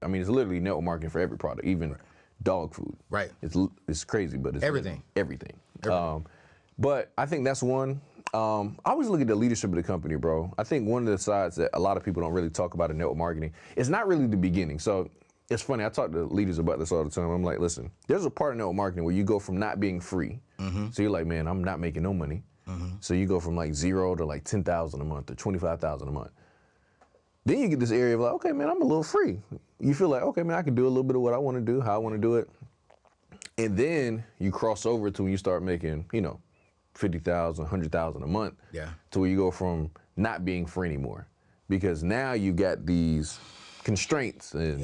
I mean, it's literally network marketing for every product, even dog food. Right. It's crazy, but it's Everything. Everything. But I think that's one. I always look at the leadership of the company, bro. I think one of the sides that a lot of people don't really talk about in network marketing is not really the beginning. So it's funny, I talk to leaders about this all the time. I'm like, listen, there's a part of network marketing where you go from not being free. So you're like, man, I'm not making no money. So you go from like 0 to like 10,000 a month or 25,000 a month. Then you get this area of like, okay, man, I'm a little free. You feel like, okay, man, I can do a little bit of what I want to do, how I want to do it. And then you cross over to when you start making, you know, 50,000, 100,000 a month. Yeah. To where you go from not being free anymore. Because now you got these constraints and,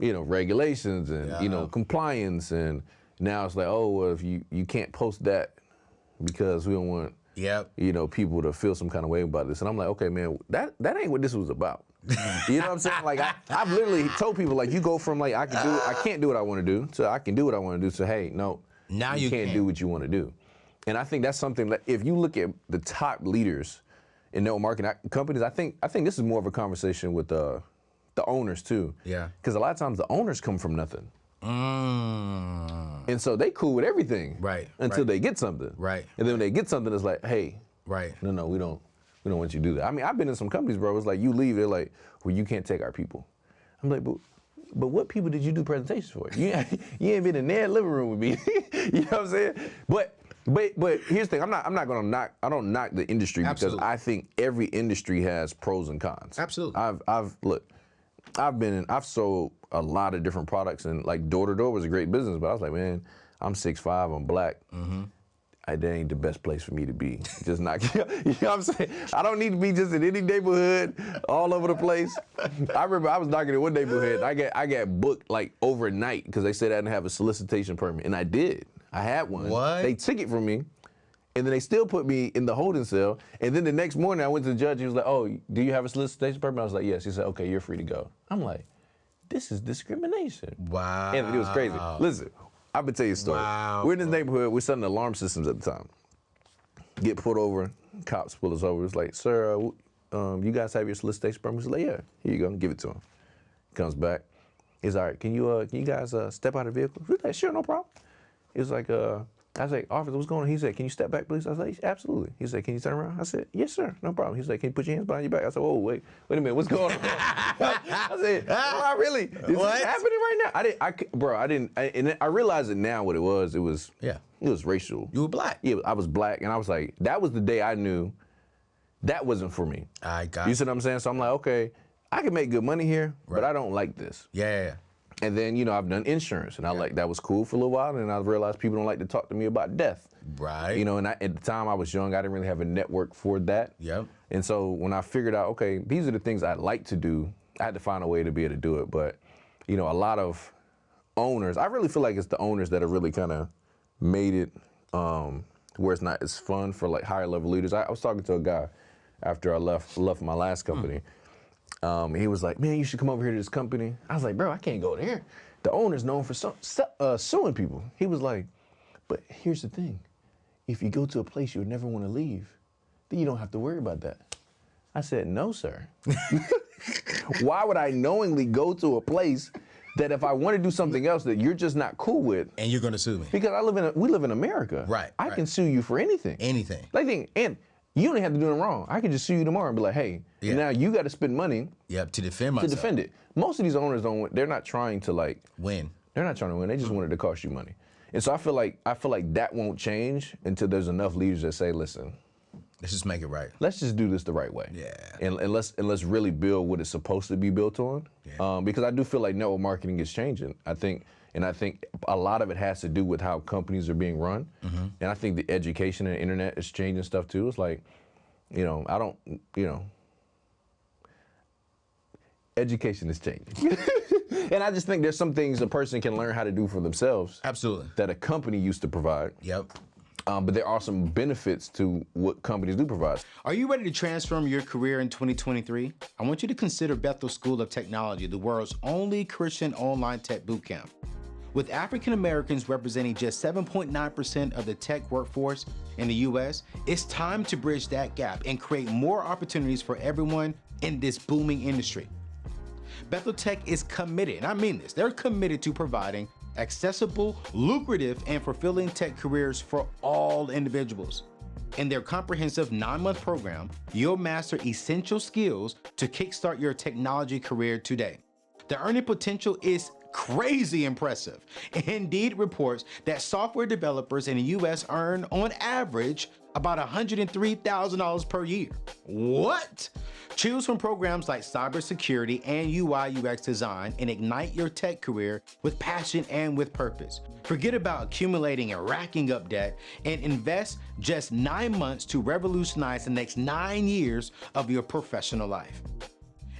you know, regulations and, you know, compliance. And now it's like, oh, well, if you can't post that because we don't want, you know, people to feel some kind of way about this. And I'm like, okay, man, that ain't what this was about. You know what I'm saying? Like, I've literally told people, like, you go from, like, I can't do what I want to do, to I can do what I want to do, so, hey, no, now you can't do what you want to do. And I think that's something that if you look at the top leaders in network marketing companies, I think this is more of a conversation with the owners, too. Yeah. Because a lot of times the owners come from nothing. And so they cool with everything. Right. Until they get something. Right. And then when they get something, it's like, hey. Right. No, we don't want you to do that. I mean, I've been in some companies, bro. It's like you leave, they're like, well, you can't take our people. I'm like, but what people did you do presentations for? You ain't been in their living room with me. You know what I'm saying? But here's the thing. I don't knock the industry. Absolutely. Because I think every industry has pros and cons. Absolutely. I've sold a lot of different products, and like door to door was a great business, but I was like, man, I'm 6'5", I'm black. That ain't the best place for me to be. Just not, you know what I'm saying? I don't need to be just in any neighborhood, all over the place. I remember I was knocking in one neighborhood, I got booked like overnight because they said I didn't have a solicitation permit, and I did. I had one. What? They took it from me, and then they still put me in the holding cell, and then the next morning I went to the judge, he was like, oh, do you have a solicitation permit? I was like, yes. He said, okay, you're free to go. I'm like, this is discrimination. Wow. And it was crazy. Listen, I've been telling you a story. Wow. We're in this neighborhood, we're selling alarm systems at the time. Get pulled over, cops pull us over. It's like, sir, you guys have your solicitation permit? He's like, yeah, here you go, give it to him. Comes back, he's all right, can you guys step out of the vehicle? We're like, sure, no problem. He was like, I was like, officer, what's going on? He said, can you step back, please? I was like, absolutely. He said, can you turn around? I said, yes, sir, no problem. He's like, can you put your hands behind your back? I said, whoa, wait a minute, what's going on? I said, oh, I really, is this happening right now? And I realized it now what it was. It was racial. You were black. Yeah, I was black, and I was like, that was the day I knew that wasn't for me. I got you. See what I'm saying? So I'm like, okay, I can make good money here, but I don't like this. Yeah. And then, you know, I've done insurance, and that was cool for a little while, and I realized people don't like to talk to me about death. Right. You know, and at the time I was young, I didn't really have a network for that. Yep. And so when I figured out, okay, these are the things I'd like to do, I had to find a way to be able to do it. But, you know, a lot of owners, I really feel like it's the owners that have really kind of made it where it's not as fun for like higher level leaders. I was talking to a guy after I left my last company. He was like, man, you should come over here to this company. I was like, bro, I can't go there. The owner's known for suing people. He was like, but here's the thing. If you go to a place you would never want to leave, then you don't have to worry about that. I said, no, sir. Why would I knowingly go to a place that if I want to do something else that you're just not cool with? And you're going to sue me. Because we live in America. Right. I can sue you for anything. Anything. And you don't have to do it wrong. I can just sue you tomorrow and be like, hey, now you got to spend money to defend myself. To defend it. Most of these owners they're not trying to like win. They're not trying to win. They just want it to cost you money. And so I feel like that won't change until there's enough leaders that say, listen, let's just make it right. Let's just do this the right way. Yeah. And let's really build what it's supposed to be built on. Yeah. Because I do feel like network marketing is changing. I think a lot of it has to do with how companies are being run. And I think the education and the internet is changing stuff too. It's like, education is changing. And I just think there's some things a person can learn how to do for themselves. Absolutely. That a company used to provide. Yep. But there are some benefits to what companies do provide. Are you ready to transform your career in 2023? I want you to consider Bethel School of Technology, the world's only Christian online tech bootcamp. With African Americans representing just 7.9% of the tech workforce in the US, it's time to bridge that gap and create more opportunities for everyone in this booming industry. Bethel Tech is committed, and I mean this, they're committed to providing accessible, lucrative, and fulfilling tech careers for all individuals. In their comprehensive 9-month program, you'll master essential skills to kickstart your technology career today. The earning potential is crazy impressive. Indeed reports that software developers in the US earn on average about $103,000 per year. What? Choose from programs like cybersecurity and UI UX design and ignite your tech career with passion and with purpose. Forget about accumulating and racking up debt and invest just 9 months to revolutionize the next 9 years of your professional life.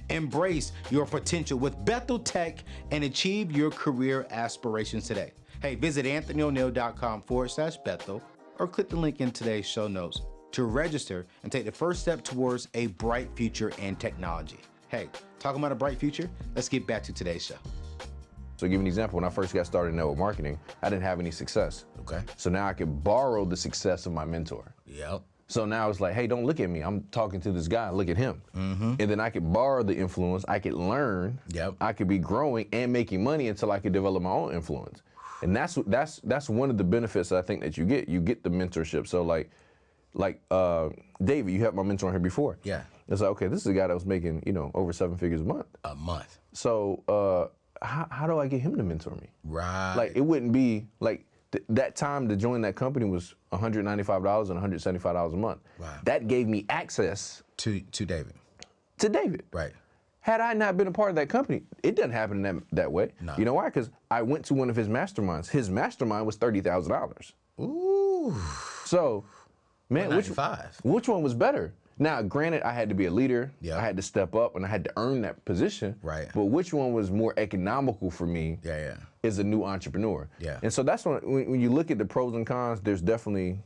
Embrace your potential with Bethel Tech and achieve your career aspirations today. Hey, visit anthonyoneal.com/Bethel or click the link in today's show notes to register and take the first step towards a bright future in technology. Hey, talking about a bright future, let's get back to today's show. So to give you an example, when I first got started in network marketing, I didn't have any success. Okay. So now I could borrow the success of my mentor. Yep. So now it's like, hey, don't look at me. I'm talking to this guy. Look at him. And then I could borrow the influence. I could learn. Yep. I could be growing and making money until I could develop my own influence. And that's one of the benefits I think that you get. You get the mentorship. So like David, you had my mentor here before. Yeah. It's like, okay, this is a guy that was making, over 7 figures a month. A month. So how do I get him to mentor me? Right. Like it wouldn't be like that time to join that company was $195 and $175 a month. Wow. That gave me access to David. to David. Right. Had I not been a part of that company, it doesn't happen that way. No. You know why? Because I went to one of his masterminds. His mastermind was $30,000. Ooh. So, man, which one was better? Now, granted, I had to be a leader. Yeah. I had to step up, and I had to earn that position. Right. But which one was more economical for me? Yeah. As a new entrepreneur. Yeah. And so that's when you look at the pros and cons, there's definitely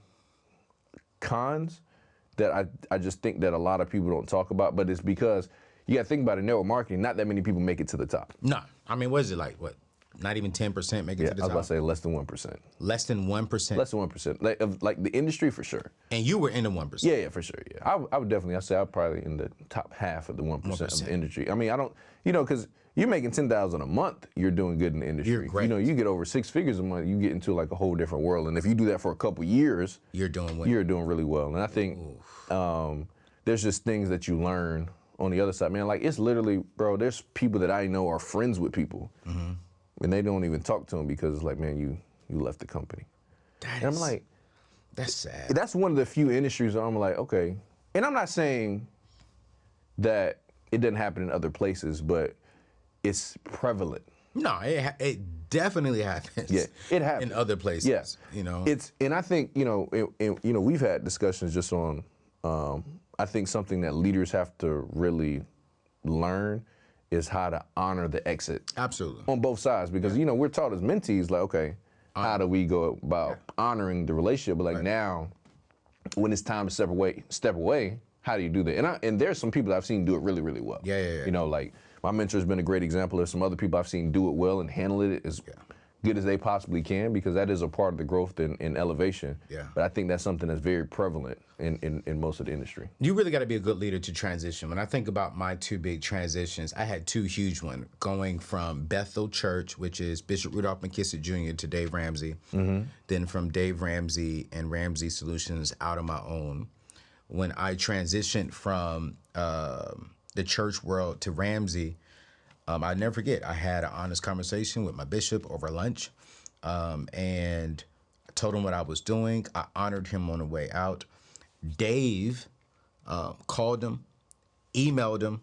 cons that I just think that a lot of people don't talk about, but it's because you got to think about it, network marketing, not that many people make it to the top. No. I mean, what is it like? What? Not even 10% make it to the I was top? about to say less than 1%. Less than 1%? Less than 1%. Like the industry for sure. And you were in the 1%? Yeah, for sure. Yeah. I would definitely, I'd say I'm probably in the top half of the 1% of the industry. I mean, I don't, because you're making $10,000 a month, you're doing good in the industry. You're great. You get over 6 figures a month, you get into like a whole different world. And if you do that for a couple years, you're doing well. You're doing really well. And I think there's just things that you learn on the other side. Man, like it's literally, bro, there's people that I know are friends with people. And they don't even talk to them because it's like, man, you left the company. And I'm like, that's sad. That's one of the few industries where I'm like, okay. And I'm not saying that it doesn't happen in other places, but it's prevalent. No, it definitely happens. Yeah, it happens in other places. Yes, and I think we've had discussions just on. I think something that leaders have to really learn is how to honor the exit. Absolutely. On both sides, because we're taught as mentees, like, okay, how do we go about honoring the relationship? But like now, when it's time to step away, how do you do that? And there's some people that I've seen do it really, really well. Yeah. Like my mentor's been a great example. There's some other people I've seen do it well and handle it as good as they possibly can, because that is a part of the growth and elevation. Yeah. But I think that's something that's very prevalent in most of the industry. You really got to be a good leader to transition. When I think about my 2 big transitions, I had 2 huge ones. Going from Bethel Church, which is Bishop Rudolph McKissick Jr. to Dave Ramsey. Then from Dave Ramsey and Ramsey Solutions out on my own. When I transitioned from the church world to Ramsey, I'll never forget, I had an honest conversation with my bishop over lunch, and I told him what I was doing. I honored him on the way out. Dave called him, emailed him.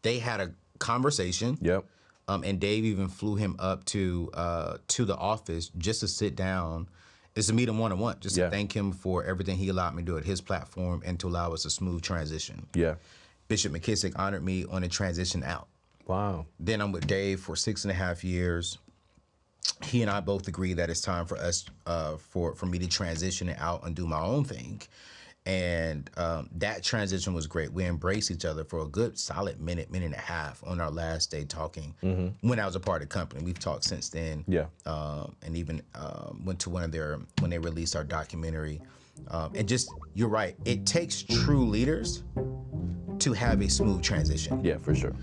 They had a conversation. Yep. And Dave even flew him up to the office just to sit down, just to meet him one-on-one, just to thank him for everything he allowed me to do at his platform and to allow us a smooth transition. Yeah. Bishop McKissick honored me on the transition out. Wow. Then I'm with Dave for 6.5 years. He and I both agree that it's time for us, for me to transition out and do my own thing. And that transition was great. We embraced each other for a good solid minute and a half on our last day talking when I was a part of the company. We've talked since then. Yeah. And even went to when they released our documentary. And just, you're right, it takes true leaders to have a smooth transition. Yeah, for sure.